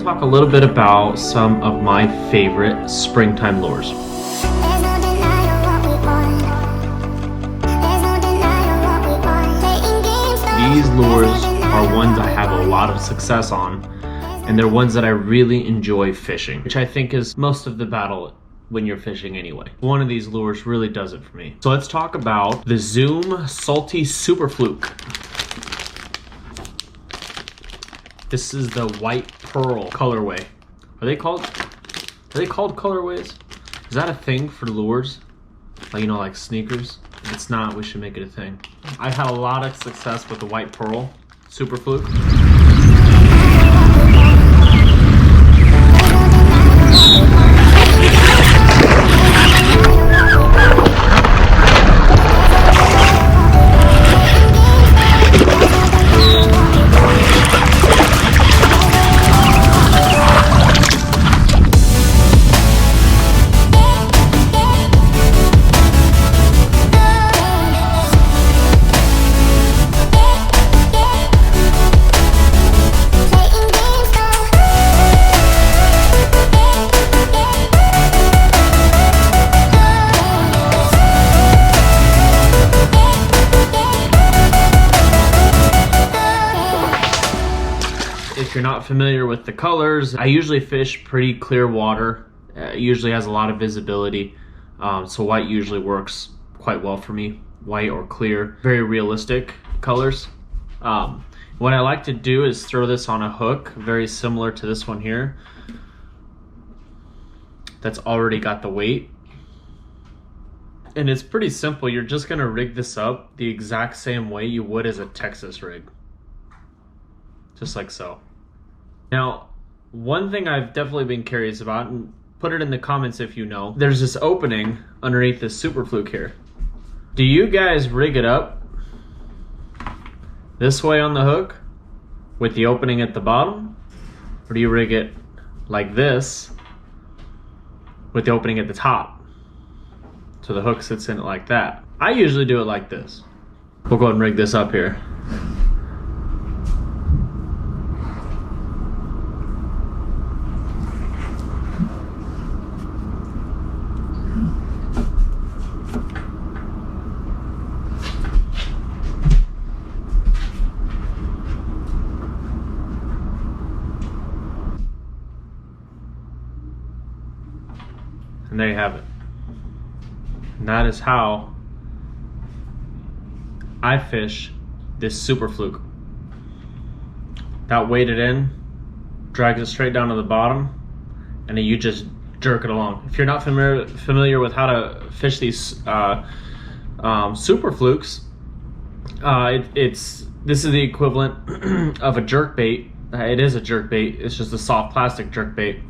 talk a little bit about some of my favorite springtime lures. These lures are ones I have a lot of success on, and they're ones that I really enjoy fishing, which I think is most of the battle when you're fishing anyway. One of these lures really does it for me. So let's talk about the Zoom Salty Super Fluke. This is the white pearl colorway. Are they called colorways? Is that a thing for lures? Like, you know, like sneakers? If it's not, we should make it a thing. I've had a lot of success with the white pearl Super Fluke. If you're not familiar with the colors, I usually fish pretty clear water. It usually has a lot of visibility, so white usually works quite well for me. White or clear, very realistic colors. What I like to do is throw this on a hook, very similar to this one here, that's already got the weight. And it's pretty simple. You're just gonna rig this up the exact same way you would as a Texas rig. Just like so. Now, one thing I've definitely been curious about, and put it in the comments if you know, there's this opening underneath this Super Fluke here. Do you guys rig it up this way on the hook with the opening at the bottom? Or do you rig it like this with the opening at the top? So the hook sits in it like that. I usually do it like this. We'll go ahead and rig this up here. And there you have it. And that is how I fish this Super Fluke. That weighted in, drags it straight down to the bottom, and then you just jerk it along. If you're not familiar with how to fish these Super Flukes, this is the equivalent of a jerk bait. It is a jerk bait. It's just a soft plastic jerk bait.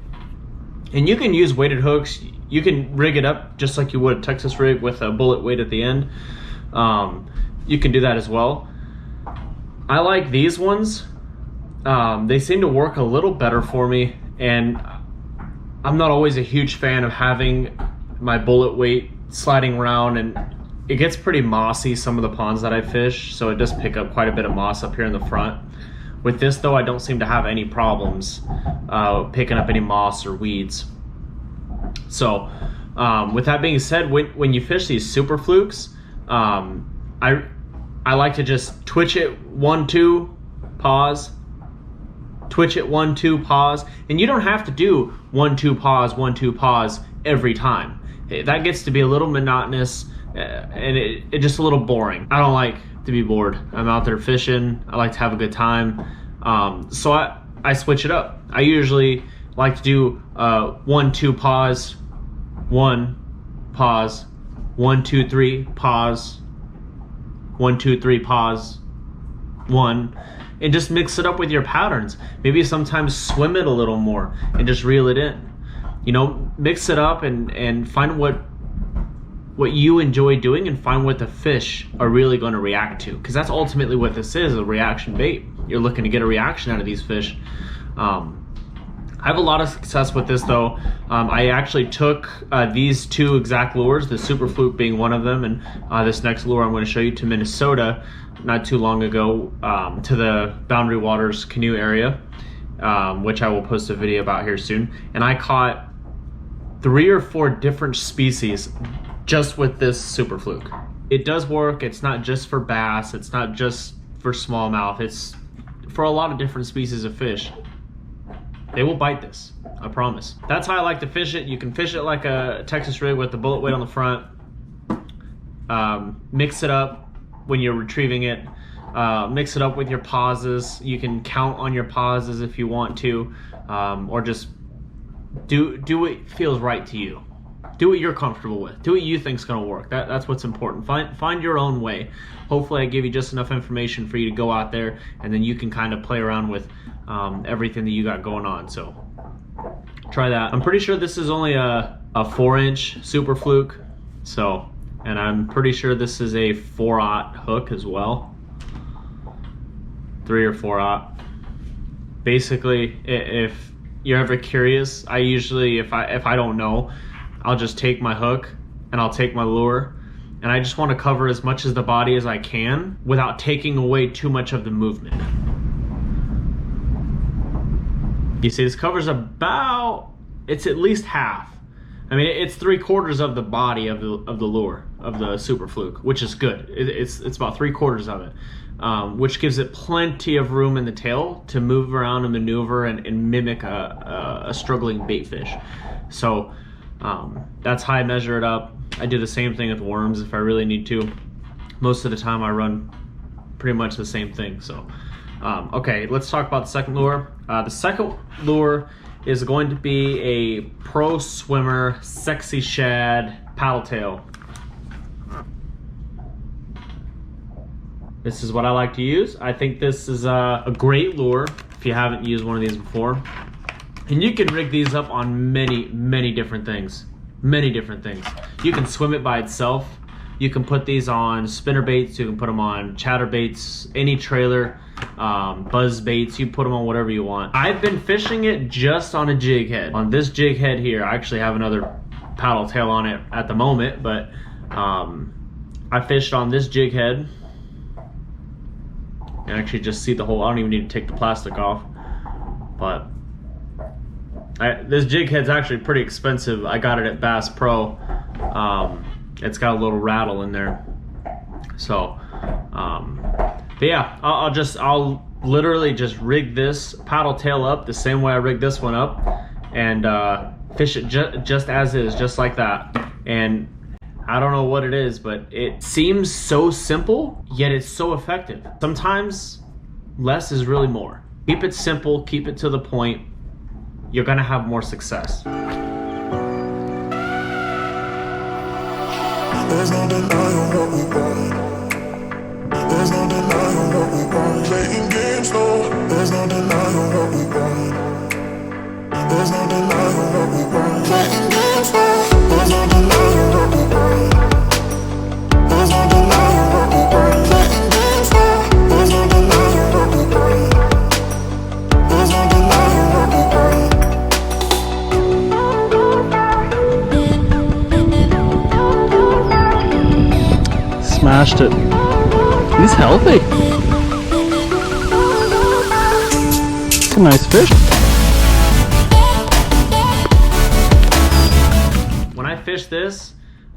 And you can use weighted hooks. You can rig it up just like you would a Texas rig with a bullet weight at the end. You can do that as well. I like these ones. They seem to work a little better for me, and I'm not always a huge fan of having my bullet weight sliding around, and it gets pretty mossy some of the ponds that I fish, so it does pick up quite a bit of moss up here in the front. With this though, I don't seem to have any problems picking up any moss or weeds. So with that being said, when you fish these Super Flukes, I like to just twitch it 1, 2, pause, twitch it 1, 2, pause, and you don't have to do 1, 2, pause, 1, 2, pause every time. That gets to be a little monotonous, and it just a little boring. I don't like to be bored. I'm out there fishing. I like to have a good time. So I switch it up. I usually like to do 1, 2, pause, 1, pause, 1, 2, 3, pause, 1, 2, 3, pause, 1, and just mix it up with your patterns. Maybe sometimes swim it a little more and just reel it in. You know, mix it up and find what you enjoy doing, and find what the fish are really going to react to, because that's ultimately what this is, a reaction bait. You're looking to get a reaction out of these fish. I have a lot of success with this though. I actually took these two exact lures, the Super Fluke being one of them, and this next lure I'm going to show you, to Minnesota not too long ago, to the Boundary Waters canoe area. which I will post a video about here soon. And I caught 3 or 4 different species just with this Super Fluke. It does work. It's not just for bass. It's not just for smallmouth. It's for a lot of different species of fish. They will bite this, I promise. That's how I like to fish it. You can fish it like a Texas rig with the bullet weight on the front. Mix it up when you're retrieving it. Mix it up with your pauses. You can count on your pauses if you want to, or just do what feels right to you. Do what you're comfortable with. Do what you think's gonna work. That's what's important. Find your own way. Hopefully I give you just enough information for you to go out there, and then you can kind of play around with everything that you got going on. So try that. I'm pretty sure this is only a 4-inch Super Fluke. So, and I'm pretty sure this is a 4/0 hook as well. 3 or 4/0. Basically, if you're ever curious, I usually, if I don't know, I'll just take my hook and I'll take my lure, and I just want to cover as much of the body as I can without taking away too much of the movement. You see, this covers about, it's at least half. I mean, it's 3/4 of the body of the lure of the Super Fluke, which is good. It's about 3/4 of it, which gives it plenty of room in the tail to move around and maneuver and mimic a struggling bait fish. So that's how I measure it up. I do the same thing with worms if I really need to. Most of the time I run pretty much the same thing. So okay, let's talk about the second lure. The second lure is going to be a Pro Swimmer Sexy Shad paddle tail. This is what I like to use. I think this is a great lure if you haven't used one of these before. And you can rig these up on many different things. Many different things. You can swim it by itself. You can put these on spinner baits. You can put them on chatter baits, any trailer, buzz baits. You put them on whatever you want. I've been fishing it just on a jig head. On this jig head here, I actually have another paddle tail on it at the moment, but I fished on this jig head. And actually just see the hole. I don't even need to take the plastic off. But this jig head's actually pretty expensive. I got it at Bass Pro. It's got a little rattle in there. So, but yeah, I'll literally just rig this paddle tail up the same way I rigged this one up, and fish it just as is, just like that. And I don't know what it is, but it seems so simple, yet it's so effective. Sometimes less is really more. Keep it simple, keep it to the point. You're gonna have more success. There's no denying what we want. There's no denying what we want. Playing games, no. There's no denying what we want. There's no denying what we want. Playing games, no. There's no denying what we want. There's no denying what we want. Playing games, no. There's no denying what we want. There's no denying what we want. Smashed it. He's healthy. It's a nice fish. When I fish this,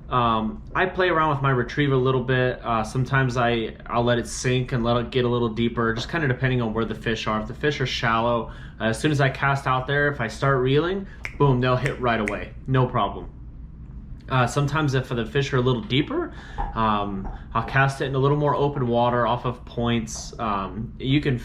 I play around with my retriever a little bit. Sometimes I'll let it sink and let it get a little deeper, just kind of depending on where the fish are. If the fish are shallow, as soon as I cast out there, if I start reeling, boom, they'll hit right away, no problem. Sometimes if the fish are a little deeper, I'll cast it in a little more open water off of points. You can,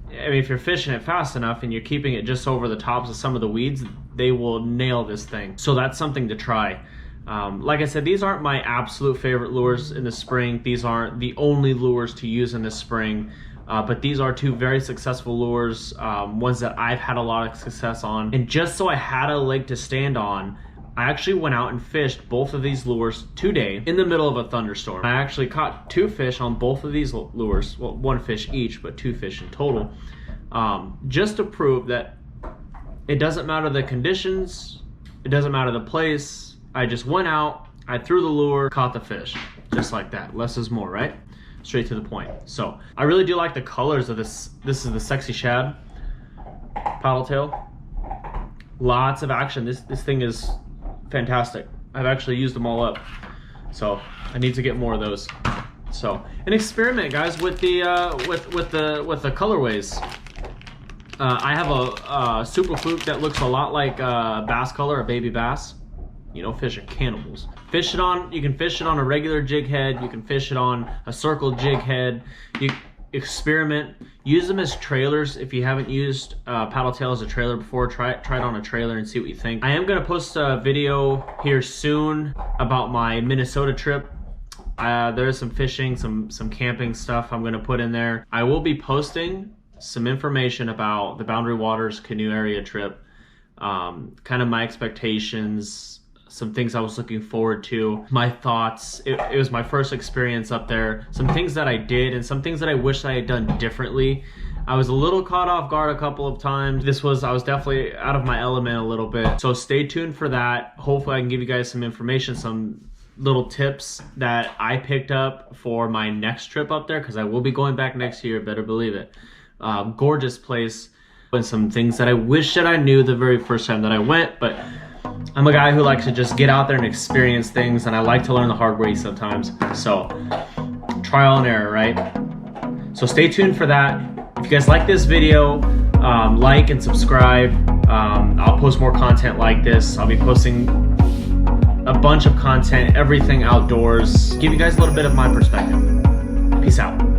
I mean, if you're fishing it fast enough and you're keeping it just over the tops of some of the weeds, they will nail this thing. So that's something to try. Like I said, these aren't my absolute favorite lures in the spring. These aren't the only lures to use in the spring. But these are two very successful lures, ones that I've had a lot of success on. And just so I had a leg to stand on, I actually went out and fished both of these lures today in the middle of a thunderstorm. I actually caught 2 fish on both of these lures, well, 1 fish each, but 2 fish in total, just to prove that it doesn't matter the conditions, it doesn't matter the place. I just went out, I threw the lure, caught the fish, just like that. Less is more, right? Straight to the point. So I really do like the colors of this. This is the Sexy Shad. paddle tail. Lots of action. This thing is fantastic. I've actually used them all up, so I need to get more of those. So, an experiment, guys, with the colorways. I have a Super Fluke that looks a lot like bass color, a baby bass. You know, fish are cannibals. Fish it on. You can fish it on a regular jig head. You can fish it on a circle jig head. You experiment. Use them as trailers. If you haven't used paddle tail as a trailer before, try it on a trailer and see what you think. I am gonna post a video here soon about my Minnesota trip. There is some fishing, some camping stuff I'm gonna put in there. I will be posting some information about the Boundary Waters canoe area trip, kind of my expectations, some things I was looking forward to, my thoughts. It was my first experience up there, some things that I did and some things that I wish I had done differently. I was a little caught off guard a couple of times. I was definitely out of my element a little bit. So stay tuned for that. Hopefully I can give you guys some information, some little tips that I picked up for my next trip up there, because I will be going back next year, better believe it. Gorgeous place, and some things that I wish that I knew the very first time that I went, but I'm a guy who likes to just get out there and experience things, and I like to learn the hard way sometimes. So trial and error, right? So stay tuned for that. If you guys like this video, like and subscribe. I'll post more content like this. I'll be posting a bunch of content, everything outdoors. Give you guys a little bit of my perspective. Peace out.